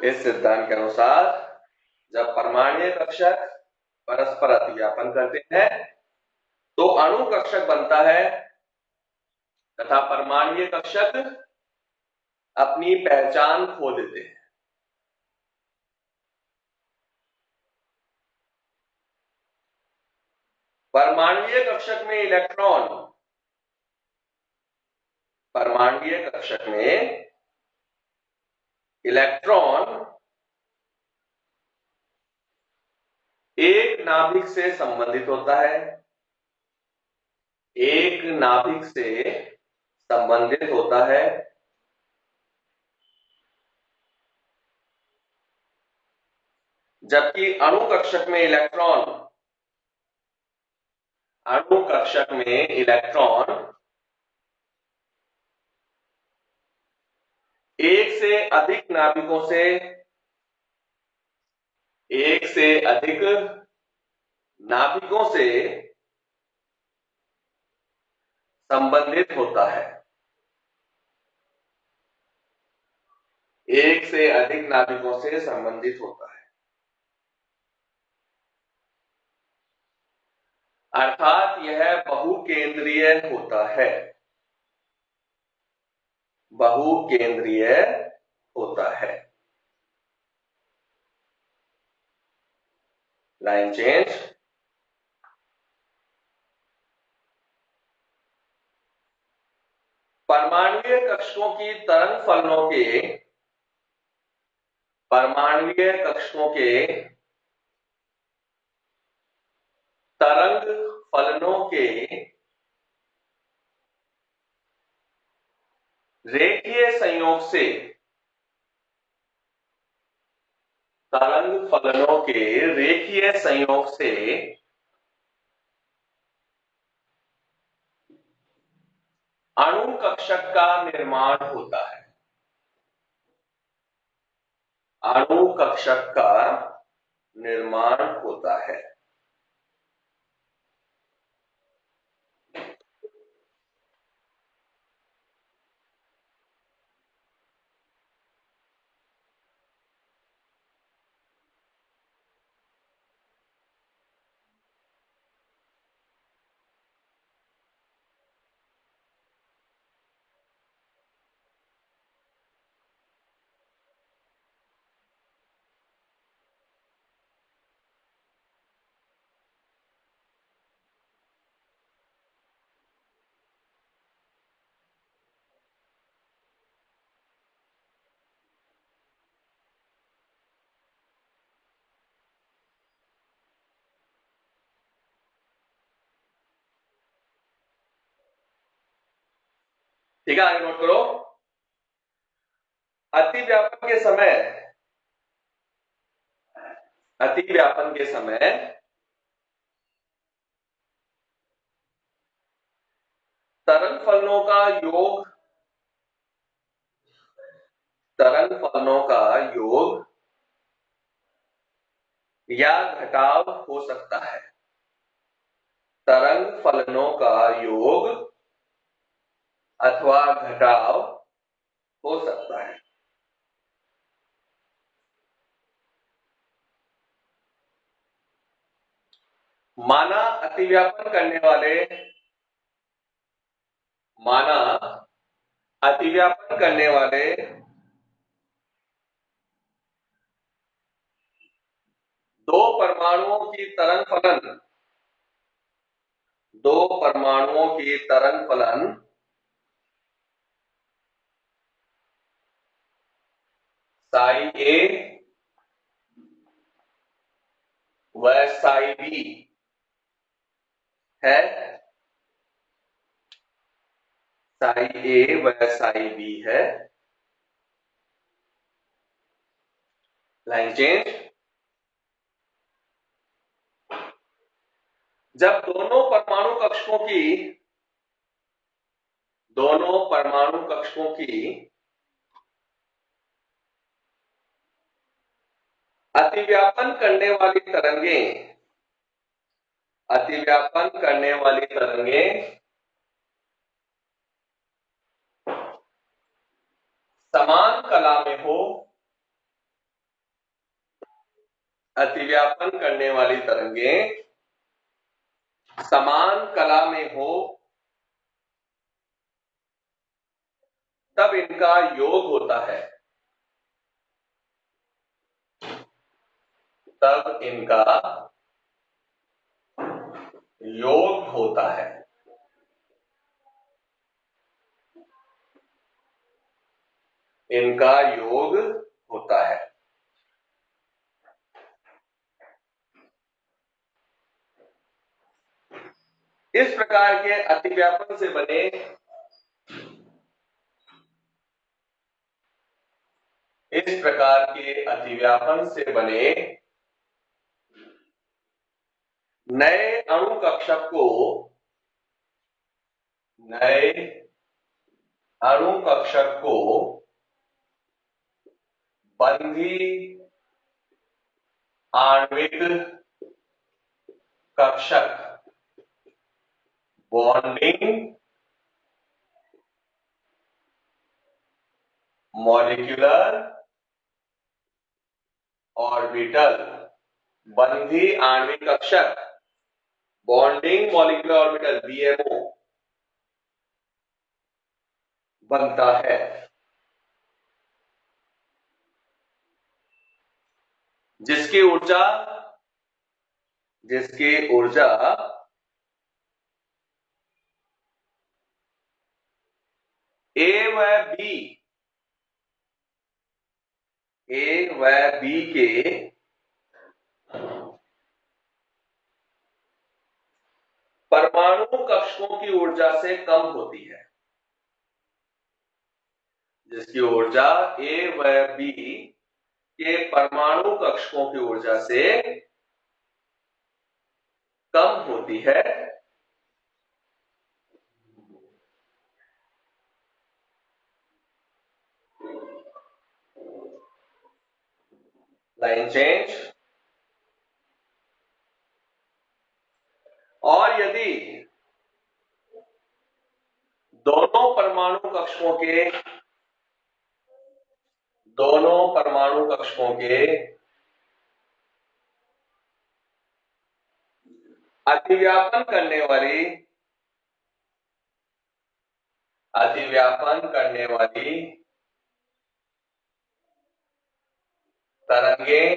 इस सिद्धांत के अनुसार जब परमाणु कक्षक परस्पर अतिव्यापन करते हैं तो अणु कक्षक बनता है तथा परमाणु कक्षक अपनी पहचान खो देते हैं। परमाणु कक्षक में इलेक्ट्रॉन एक नाभिक से संबंधित होता है, जबकि अणु कक्षक में इलेक्ट्रॉन एक से अधिक नाभिकों से संबंधित होता है। अर्थात यह बहुकेंद्रीय होता है। Line change. परमाणुीय कक्षकों की तरंग फलनों के रेखीय संयोग से अणु कक्षक का निर्माण होता है। ठीक है, आगे नोट करो। अतिव्यापन के समय तरंग फलनों का योग या घटाव हो सकता है। तरंग फलनों का योग अथवा घटाव हो सकता है। माना अतिव्यापन करने वाले दो परमाणुओं की तरंग फलन साई ए व साई बी है। Line change. जब दोनों परमाणु कक्षकों की अतिव्यापन करने वाली तरंगें समान कला में हो अतिव्यापन करने वाली तरंगें समान कला में हो तब इनका योग होता है, तब इनका योग होता है। इनका योग होता है। इस प्रकार के अतिव्यापन से बने इस प्रकार के अतिव्यापन से बने नए अणु कक्षक को नए अणु कक्षक को बंधी आणविक कक्षक बॉन्डिंग मॉलिक्यूलर ऑर्बिटल बंधी आणविक कक्षक बॉन्डिंग मॉलिक्यूलर ऑर्बिटल बीएमओ बनता है, जिसकी ऊर्जा ए व बी के परमाणु कक्षकों की ऊर्जा से कम होती है, जिसकी ऊर्जा ए व बी के परमाणु कक्षकों की ऊर्जा से कम होती है, लाइन चेंज। और यदि दोनों परमाणु कक्षकों के अतिव्यापन करने वाली तरंगें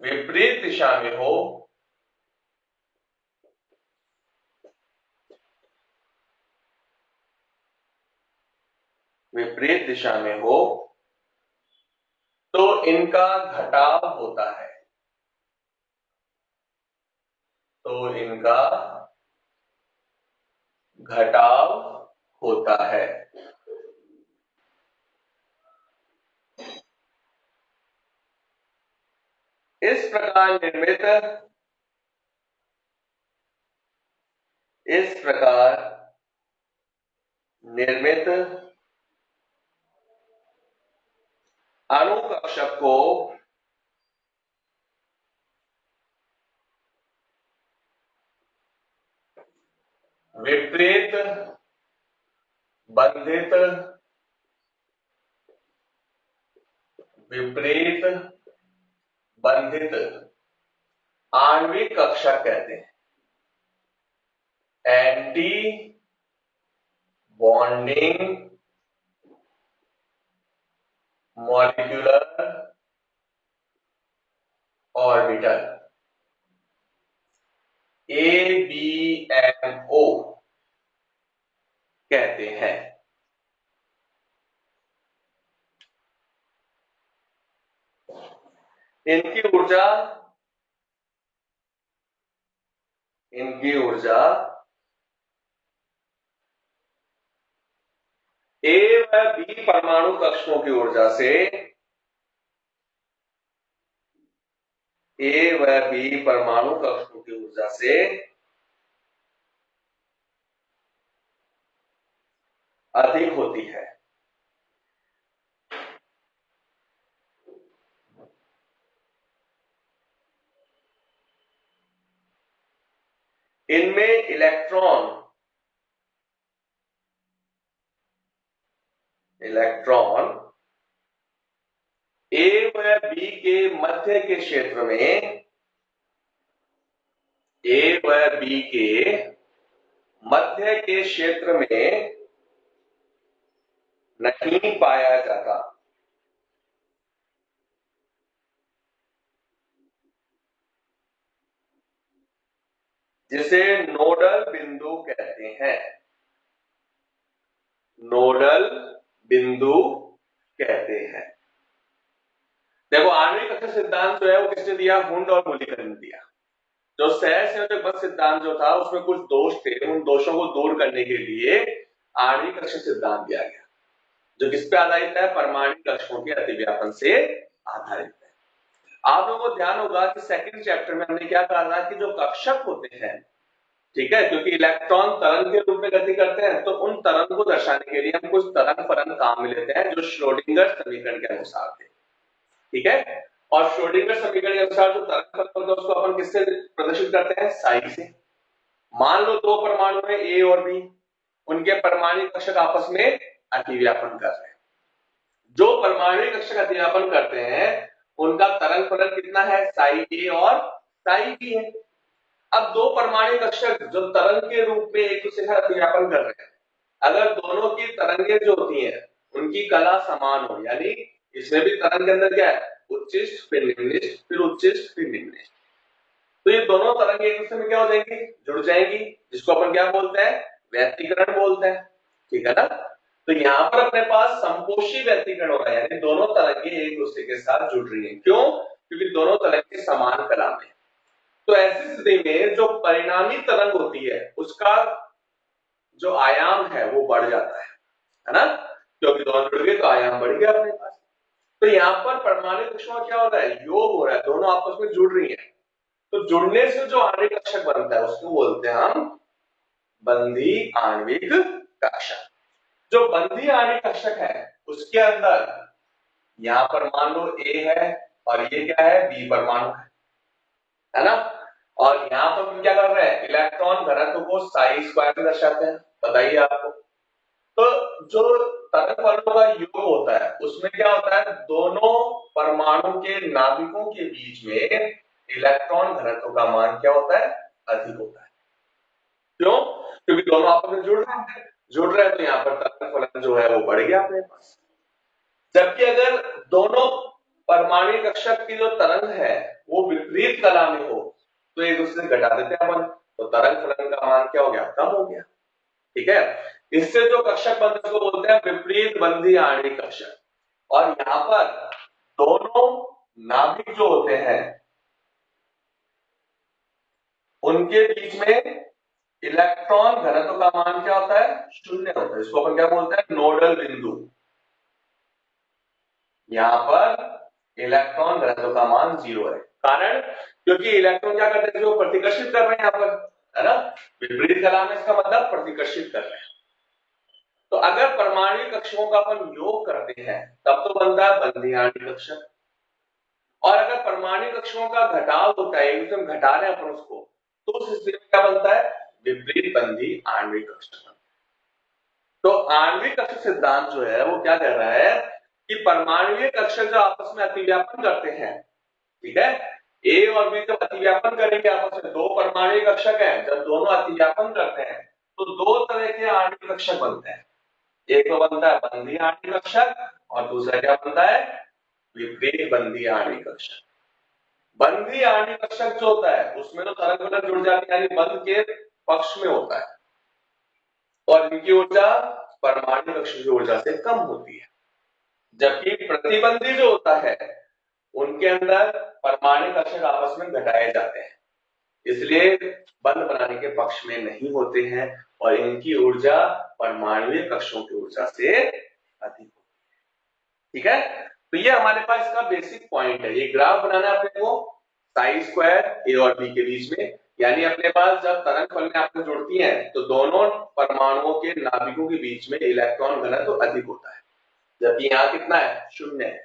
विपरीत दिशा में हो तो इनका घटाव होता है, इस प्रकार निर्मित अणु कक्षक को विपरीत बंधित आणविक कक्षक कहते हैं, anti bonding molecular orbital ABMO कहते हैं। इनकी ऊर्जा ए व बी परमाणु कक्षकों की ऊर्जा से अधिक होती है। इनमें इलेक्ट्रॉन ए व बी के मध्य के क्षेत्र में, ए व बी के मध्य के क्षेत्र में नहीं पाया जाता। जिसे नोडल बिंदु कहते हैं, नोडल बिंदु कहते हैं। देखो आणविक कक्षक सिद्धांत जो है वो किसने दिया? हुंड और मुलिकर ने दिया। जो सहसंयोजक बल सिद्धांत जो था उसमें कुछ दोष थे, उन दोषों को दूर करने के लिए आणविक कक्षक सिद्धांत दिया गया, जो किस पे आधारित है? परमाणु कक्षकों के अतिव्यापन से आधारित है। आप लोगों को ध्यान होगा कि सेकंड चैप्टर में हमने क्या कहा था कि जो कक्षक होते हैं, ठीक है, क्योंकि इलेक्ट्रॉन तरंग के रूप में गति करते हैं, तो उन तरंग को दर्शाने के लिए हम कुछ तरंग फलन काम में लेते हैं जो श्रोडिंगर समीकरण के अनुसार थे, ठीक है। और श्रोडिंगर समीकरण के अनुसार जो तरंग फलन होता है उसको अपन किससे प्रदर्शित करते हैं? साई से। मान लो दो परमाणु है ए और बी, उनके परमाणु कक्षक आपस में अतिव्यापन कर रहे हैं। जो परमाणु कक्षक अतिव्यापन करते हैं उनका तरंग फलन कितना है? साई ए और साई बी है। अब दो परमाणु कक्षक जो तरंग के रूप में एक दूसरे का अतिव्यापन कर रहे हैं, अगर दोनों की तरंगें जो होती हैं उनकी कला समान हो, यानी इसमें भी तरंग के अंदर क्या है? उच्चिष्ट फिर निम्निष्ट फिर उच्चिष्ट फिर निम्निष्ट, तो ये दोनों तरंगें एक दूसरे में क्या हो जाएंगी? जुड़ जाएंगी, जिसको अपन क्या बोलते हैं? व्यतिकरण बोलते हैं, ठीक है ना। तो यहाँ पर अपने पास संपोषी व्यतिकरण हो रहा है, यानी दोनों तरंगें एक दूसरे के साथ जुड़ रही हैं। क्यों? क्योंकि दोनों तरंगें समान कला में। तो ऐसी स्थिति में जो परिणामी तरंग होती है उसका जो आयाम है वो बढ़ जाता है ना, क्योंकि दोनों जुड़ गए तो आयाम बढ़ गया अपने पास। तो यहाँ पर परमाणु कक्षकों क्या हो रहा है? योग हो रहा है, दोनों आपस में जुड़ रही है। तो जुड़ने से जो आणविक कक्षक बनता है उसको बोलते हैं हम बंधी आणविक कक्षक। जो बंधी आणविक कक्षक है उसके अंदर यहां पर मान लो ए है और ये क्या है? बी परमाणु है ना। और यहां पर हम क्या कर रहे हैं? इलेक्ट्रॉन घनत्व को साई स्क्वायर में दर्शाते हैं, बताइए आपको। तो जो तरंग फलनों का योग होता है उसमें क्या होता है? दोनों परमाणु के नाभिकों के बीच में इलेक्ट्रॉन घनत्व का मान क्या होता है? अधिक होता है। क्यों? क्योंकि दोनों आपस में जुड़ रहे हैं तो यहाँ पर तरंग फलन जो है वो बढ़ गया अपने पास। जबकि अगर दोनों परमाणु कक्षक की जो तरंग है वो विपरीत कला में हो तो एक दूसरे से घटा देते हैं अपन, तो तरंग फलन का मान क्या हो गया? कम हो गया, ठीक है। इससे जो कक्षक बनते हैं उसको बोलते हैं विपरीत बंधी आणविक कक्षक। और यहाँ पर दोनों नाभिक जो होते हैं उनके बीच में इलेक्ट्रॉन घनत्व का मान क्या होता है? शून्य होता है। इसको अपन क्या बोलते हैं? नोडल बिंदु। यहाँ पर इलेक्ट्रॉन घनत्व का मान 0 है। कारण क्योंकि इलेक्ट्रॉन क्या करते हैं? जो प्रतिकर्षित कर रहे हैं यहाँ पर, है ना। विपरीत कला में इसका मतलब प्रतिकर्षित कर रहे हैं। तो अगर परमाणु कक्षकों का अपन योग करते हैं तब तो बनता है बंधी आणविक कक्षक। और अगर परमाणु कक्षकों का घटाव होता है, एकदम घटा रहे हैं अपन उसको, तो उस स्थिति में क्या बनता है? विपरीत बंधी आणविक कक्षक। तो आणविक कक्षक सिद्धांत जो है वो क्या कह रहा है कि परमाणु कक्षक जो आपस में अतिव्यापन करते हैं, ठीक है, ए और बी जब अतिव्यापन करेंगे आपस में, दो परमाणु कक्षक हैं, जब दोनों अतिव्यापन करते हैं तो दो तरह के आणविक कक्षक बनते हैं। एक तो बनता है बंधी आणविक कक्षक और दूसरा क्या बनता है? विपरीत बंधी आणविक कक्षक। बंधी आणविक कक्षक जो होता है उसमें तो तरंग फलन जुड़ जाती है, यानी बंध के पक्ष में होता है और इनकी ऊर्जा परमाणु कक्षक की ऊर्जा से कम होती है। जबकि प्रतिबंधी जो होता है उनके अंदर परमाणु कक्षक आपस में घटाए जाते हैं, इसलिए बंध बनाने के पक्ष में नहीं होते हैं और इनकी ऊर्जा परमाणु कक्षों की ऊर्जा से अधिक होती है, ठीक है। तो ये हमारे पास इसका बेसिक पॉइंट है। ये ग्राफ बनाना है अपने को साई स्क्वायर ए और बी के बीच में, यानी अपने पास जब तरंग फलनें आपस में जुड़ती हैं तो दोनों परमाणुओं के नाभिकों के बीच में इलेक्ट्रॉन घनत्व अधिक होता है, जबकि यहाँ कितना है? 0 है,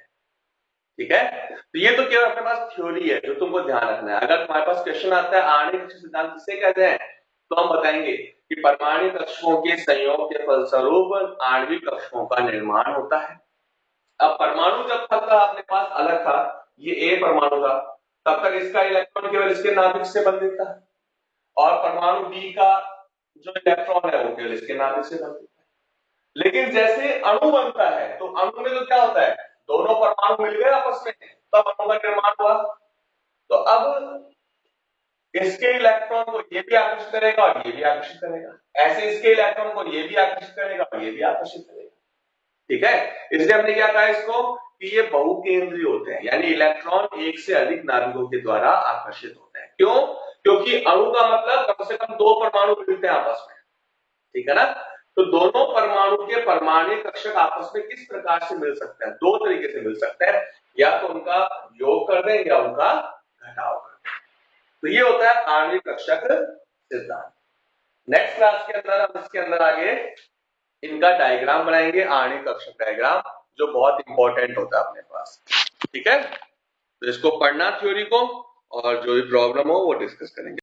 ठीक है। तो ये तो केवल अपने पास थ्योरी है जो तुमको ध्यान रखना है। अगर तुम्हारे पास क्वेश्चन आता है आणविक कक्षक सिद्धांत किसे कहते हैं, तो हम बताएंगे कि परमाणु कक्षकों के संयोग के फलस्वरूप आणविक कक्षकों का निर्माण होता है। अब परमाणु जब था अपने पास अलग था, ये ए परमाणु था, तब तक इसका इलेक्ट्रॉन केवल इसके नाभिक से बंधित था, और परमाणु बी का जो इलेक्ट्रॉन है वो केवल इसके नाभिक से बंधित है। लेकिन जैसे अणु बनता है तो अणु में तो क्या होता है, दोनों परमाणु मिल गए आपस में, तब अणु का निर्माण हुआ। तो अब इसके इलेक्ट्रॉन को ये भी आकर्षित करेगा और ये भी आकर्षित करेगा, ऐसे इसके इलेक्ट्रॉन को ये भी आकर्षित करेगा और ये भी आकर्षित करेगा। ठीक है, इसलिए हमने क्या कहा इसको कि ये बहुकेंद्रीय होते हैं, यानी इलेक्ट्रॉन एक से अधिक नाभिकों के द्वारा आकर्षित होते हैं। क्यों? क्योंकि अणु का मतलब कम से कम दो परमाणु मिलते हैं आपस में, ठीक है ना। तो दोनों परमाणु के परमाणु कक्षक आपस में किस प्रकार से मिल सकते हैं, दो तरीके से मिल सकते हैं, या तो उनका योग कर दें या उनका घटाव कर दें। तो ये होता है आणविक कक्षक सिद्धांत। नेक्स्ट क्लास के अंदर हम इसके अंदर आगे इनका डायग्राम बनाएंगे, आणविक कक्षक डायग्राम, जो बहुत इंपॉर्टेंट होता है अपने पास। ठीक है, तो इसको पढ़ना थ्योरी को, और जो भी प्रॉब्लम हो वो डिस्कस करेंगे।